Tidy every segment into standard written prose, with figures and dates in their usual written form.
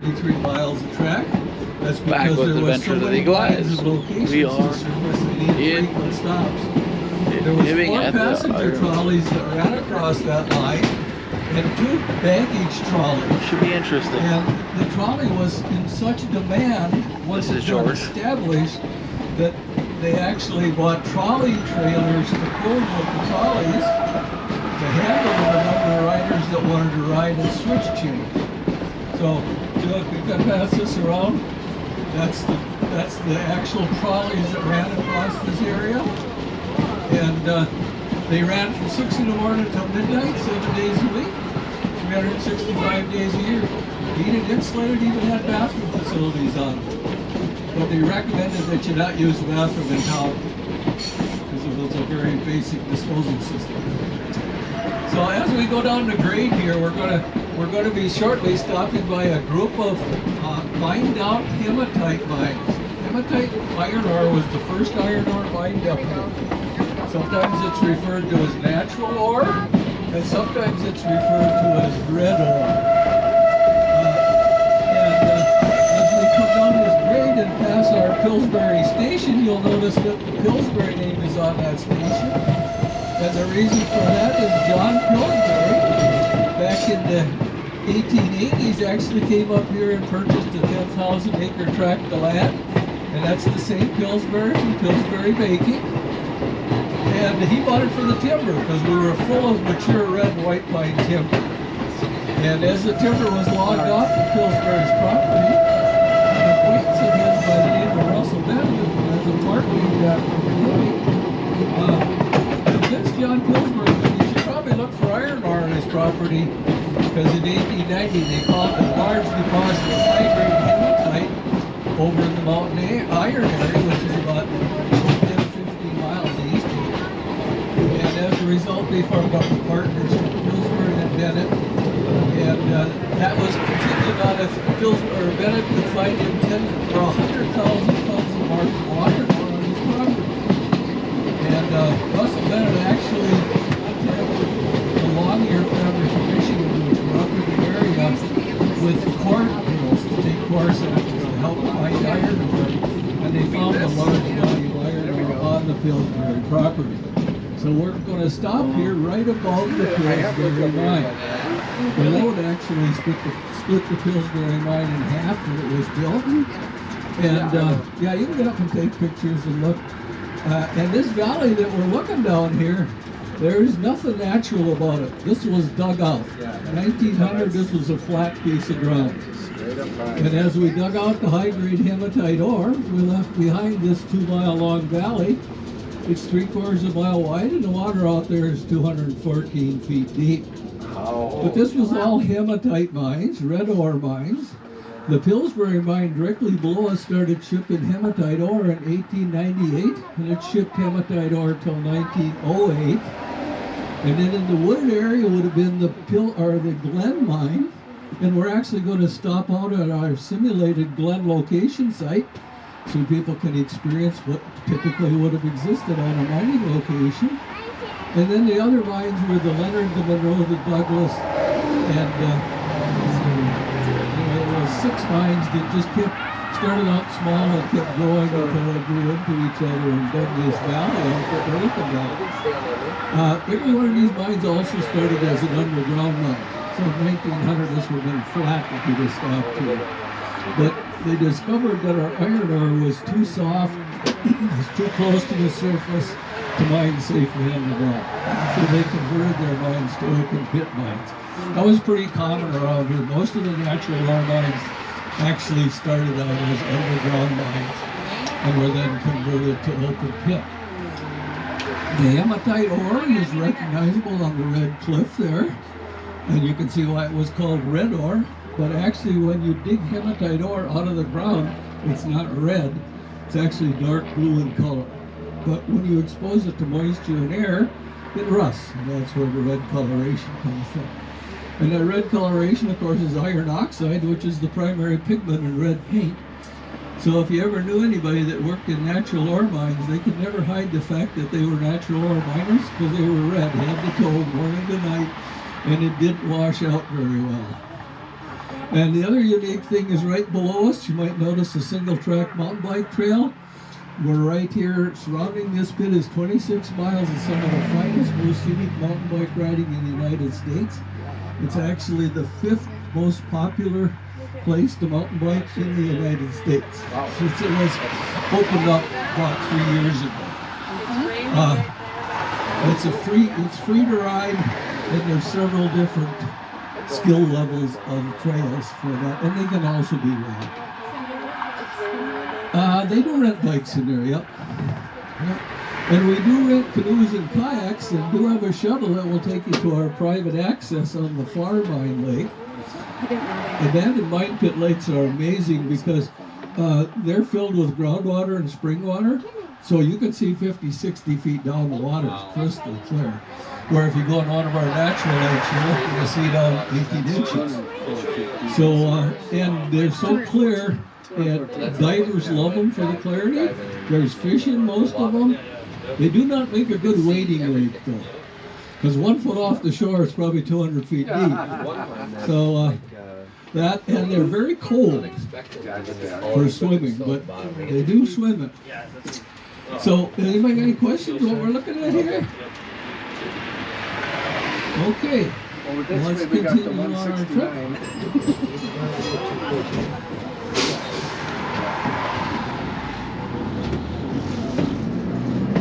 3 miles of track. That's Back because with there was so Adventures of many Eagle lines Eyes. and locations We to are service they need in frequent stops. There was living 4 at the passenger Iron. trolleys that ran across that line and 2 baggage trolleys. Should be interesting. And the trolley was in such demand once This is it got George. established that they actually bought trolley trailers to pull with the trolleys to handle the number of riders that wanted to ride and switch change. So, look, we can pass this around. That's the actual trolleys that ran across this area. And they ran from 6 in the morning until midnight, 7 days a week, 365 days a year. Heated, insulated, even had bathroom facilities on them. But they recommended that you not use the bathroom in town because it was a very basic disposal system. So as we go down the grade here, we're gonna be shortly stopping by a group of mined out hematite mines. Hematite iron ore was the first iron ore mined up here. Sometimes it's referred to as natural ore, and sometimes it's referred to as red ore. As we come down this grade and pass our Pillsbury station, you'll notice that the Pillsbury name is on that station. And the reason for that is John Pillsbury, back in the 1880s, actually came up here and purchased a 10,000 acre tract of land. And that's the same Pillsbury from Pillsbury Baking. And he bought it for the timber because we were full of mature red and white pine timber. And as the timber was logged off of Pillsbury's property, an acquaintance of his by the name of Russell Bennett, who has a park named after him, convinced John Pillsbury that he should probably look for iron ore on his property because in 1890 they found a large deposit of high-grade hematite over in the mountain iron area, which is about 10 to 15 miles east of here. And as a result, they formed up a partnership, Pillsbury and Bennett. And that was contingent on if Pillsbury or Bennett could find him 10 or 100,000 tons of marked water on his property. And Russell Bennett actually contacted the Longyear family from Michigan, which were up in the area, with core drills to take core samples to help find iron ore. And they found a large body of iron ore on the Pillsbury property. So we're going to stop here right above the Pillsbury mine. The road actually split the Pillsbury mine in half when it was built. And yeah, you can get up and take pictures and look. And this valley that we're looking down here, there's nothing natural about it. This was dug out. In 1900, this was a flat piece of ground. And as we dug out the high-grade hematite ore, we left behind this 2-mile-long valley. It's 3/4 of a mile wide, and the water out there is 214 feet deep. But this was all hematite mines, red ore mines. The Pillsbury mine directly below us started shipping hematite ore in 1898, and it shipped hematite ore till 1908. And then in the wooded area would have been the Glen mine, and we're actually going to stop out at our simulated Glen location site so people can experience what typically would have existed on a mining location. And then the other mines were the Leonard, the Monroe, the Douglas, and there were 6 mines that just started out small and kept growing until they grew into each other and dug this valley out that we're looking at. Every one of these mines also started as an underground mine. So in 1900 this would have been flat if we just stopped here. But they discovered that our iron ore was too soft, it was too close to the surface to mine safely underground. So they converted their mines to open pit mines. That was pretty common around here. Most of the natural ore mines actually started out as underground mines and were then converted to open pit. The hematite ore is recognizable on the red cliff there, and you can see why it was called red ore. But actually, when you dig hematite ore out of the ground, it's not red, it's actually dark blue in color. But when you expose it to moisture and air, it rusts, and that's where the red coloration comes from. And that red coloration, of course, is iron oxide, which is the primary pigment in red paint. So if you ever knew anybody that worked in natural ore mines, they could never hide the fact that they were natural ore miners because they were red, head to toe, morning to night, and it didn't wash out very well. And the other unique thing is right below us, you might notice a single track mountain bike trail. We're right here, surrounding this pit is 26 miles of some of the finest, most scenic mountain bike riding in the United States. It's actually the 5th most popular place to mountain bike in the United States since it was opened up about 3 years ago. It's free to ride, and there's several different skill levels of trails for that, and they can also be rad. They do rent bikes in there, yep. And we do rent canoes and kayaks, and do have a shuttle that will take you to our private access on the Flower Mine Lake. Abandoned mine pit lakes are amazing because they're filled with groundwater and spring water, so you can see 50, 60 feet down the water. It's crystal clear. Where if you go on one of our natural lakes, you're looking to see down 18 inches. So, and they're so clear, and divers love them for the clarity. There's fish in most of them. They do not make a good wading lake, though, because 1 foot off the shore is probably 200 feet deep. So, that, and they're very cold for swimming, but they do swim it. So, anybody got any questions what we're looking at here? Okay, let's continue on our trip.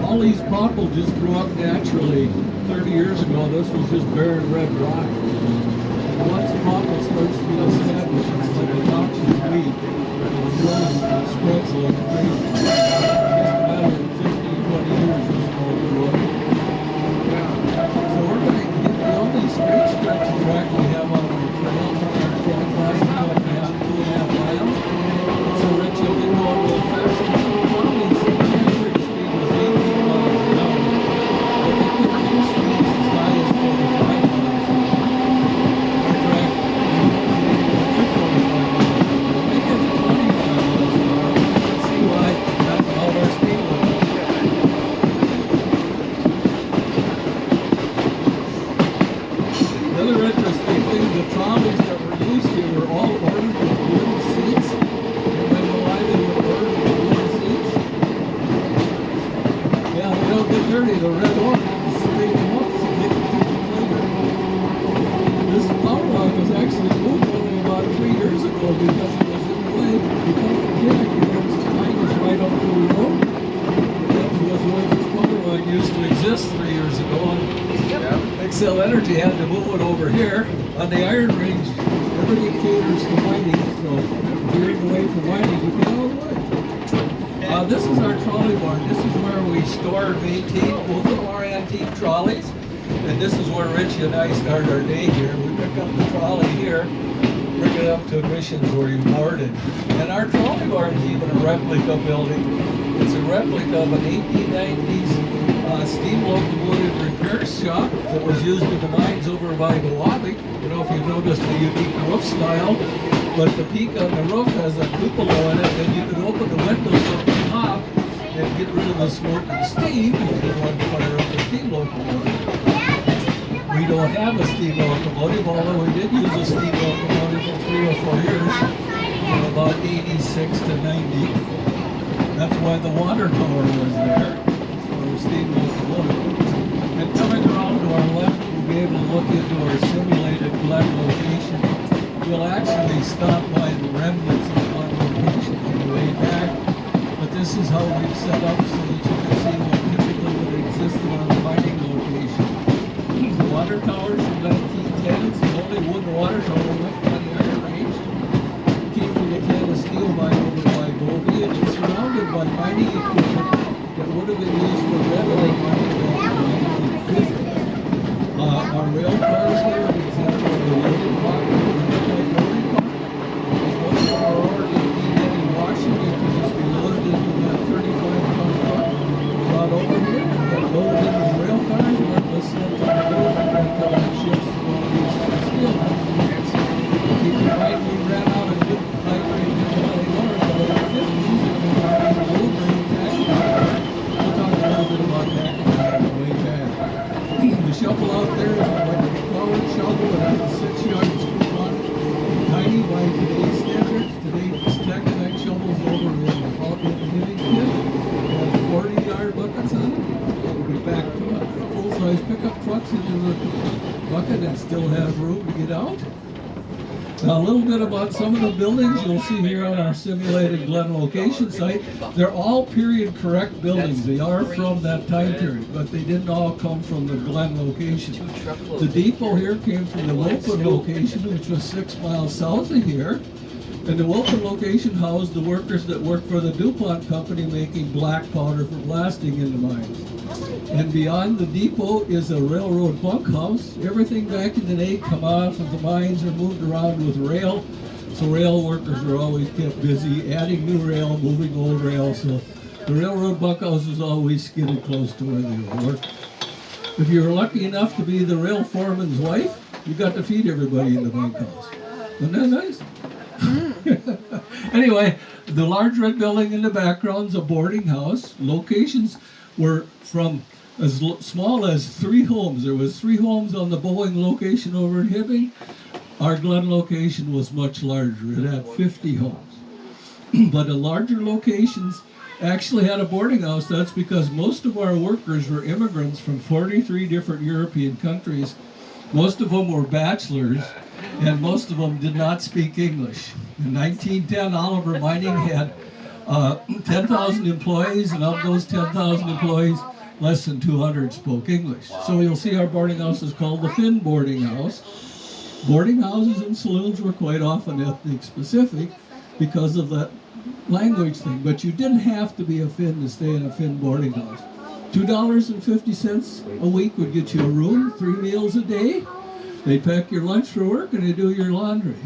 All these popple just grew up naturally. 30 years ago, this was just barren red rock. And once popple starts to get established, it's like a noxious weed. It grows and spreads like crazy. Just a matter of 15, 20 years, this will grow up. So we're going to get the only straight stretch of track we have on our trail, on our track line, about 2.5 miles. So Rich, you'll be going real fast. Probably the average speed was 18 miles an hour. I think the peak speed is as high as 45 miles an hour. Our track, we're 45 miles an hour. When we get to 25 miles an hour, you can see why that's all our speed limit. Another interesting thing, the trolleys that were used here were all ordered with wooden seats. Anybody know why they were ordered with wooden seats? Yeah, they don't get dirty. The red one straight them up so they can keep them later. This power line was actually moved only about 3 years ago because it was in the way. You don't forget, this line is right up to the road. That was where this power line used to exist 3 years ago. Xcel Energy had to move it over here. On the Iron Range, everything caters to mining, so if you're away from mining, you get all the way. This is our trolley barn. This is where we store and maintain both of our antique trolleys. And this is where Richie and I start our day here. We pick up the trolley here, bring it up to emissions where you board it. And our trolley barn is even a replica building. It's a replica of an 1890s steam locomotive repair shop that was used in the mines over by Milwaukee. You know, if you noticed the unique roof style, but the peak on the roof has a cupola in it, and you can open the windows up the top and get rid of the smoke and steam if you want to fire up the steam locomotive. We don't have a steam locomotive, although we did use a steam locomotive for 3 or 4 years, from about 86 to 90. That's why the water tower was there. Steam locomotive. And coming around to our left, we'll be able to look into our simulated glen location. We'll actually stop by the remnants of one location on the way back, but this is how we've set up so that you can see what typically would exist on a mining location. The water towers from 1910, it's the only wooden water tower left on the Iron Range. It came from the can of steel mine over by Bovey, and it's surrounded by mining equipment that would have been used for railroad mining back in the 1950s. Our rail cars here are an example of a loaded car, a loading car. Most of our ore in Washington could just be loaded into that 35-ton truck, brought over here, and loaded into the rail cars, and then was sent to the middle and then ships to all these steel mills. Keep in mind, we ran out of good high grade ore in the 50s, and we ran out of low grade tax. We'll talk a little bit about that on the way back. The shovel out there is like a powered shovel that has a 6-yard scoop trucks into the bucket and still have room to get out. Now, a little bit about some of the buildings you'll see here on our simulated Glen location site. They're all period correct buildings. They are from that time period, but they didn't all come from the Glen location. The depot here came from the Wilton location, which was 6 miles south of here. And the Wilton location housed the workers that worked for the DuPont company making black powder for blasting in the mines. And beyond the depot is a railroad bunkhouse. Everything back in the day come off of the mines or moved around with rail. So rail workers were always kept busy adding new rail, moving old rail. So the railroad bunkhouse was always skidded close to where they were working. If you were lucky enough to be the rail foreman's wife, you got to feed everybody in the bunkhouse. Isn't that nice? Anyway, the large red building in the background is a boarding house. Locations were from as small as 3 homes. There was 3 homes on the Boeing location over in Hibbing. Our Glen location was much larger. It had 50 homes. But the larger locations actually had a boarding house. That's because most of our workers were immigrants from 43 different European countries. Most of them were bachelors, and most of them did not speak English. In 1910, Oliver Mining had 10,000 employees, and of those 10,000 employees, less than 200 spoke English. So you'll see our boarding house is called the Finn Boarding House. Boarding houses and saloons were quite often ethnic specific because of that language thing, but you didn't have to be a Finn to stay in a Finn boarding house. $2.50 a week would get you a room, 3 meals a day. They pack your lunch for work and they do your laundry.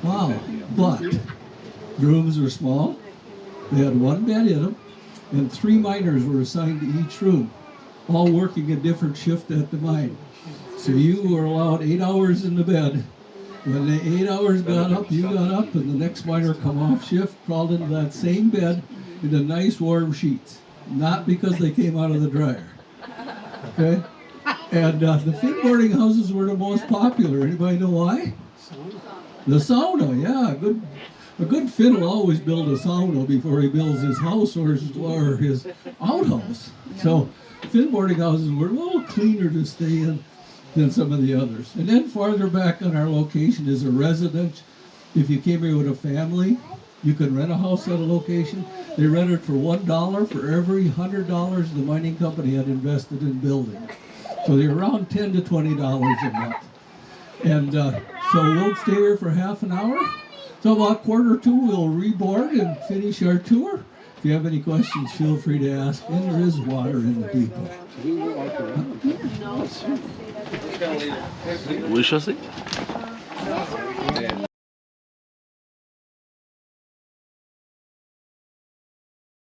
Wow, but the rooms were small. They had 1 bed in them, and 3 miners were assigned to each room, all working a different shift at the mine. So you were allowed 8 hours in the bed. When the 8 hours got up, you got up, and the next miner come off shift, crawled into that same bed in the nice warm sheets. Not because they came out of the dryer. Okay? And the Finn boarding houses were the most popular. Anybody know why? The sauna, yeah. A good Finn will always build a sauna before he builds his house or his outhouse. So Finn boarding houses were a little cleaner to stay in than some of the others. And then farther back on our location is a residence. If you came here with a family, you could rent a house at a location. They rented for $1 for every $100 the mining company had invested in building. So they're around $10 to $20 a month. And so we'll stay here for half an hour. So about 1:45 we'll reboard and finish our tour. If you have any questions, feel free to ask. And there is water in the depot. We shall see.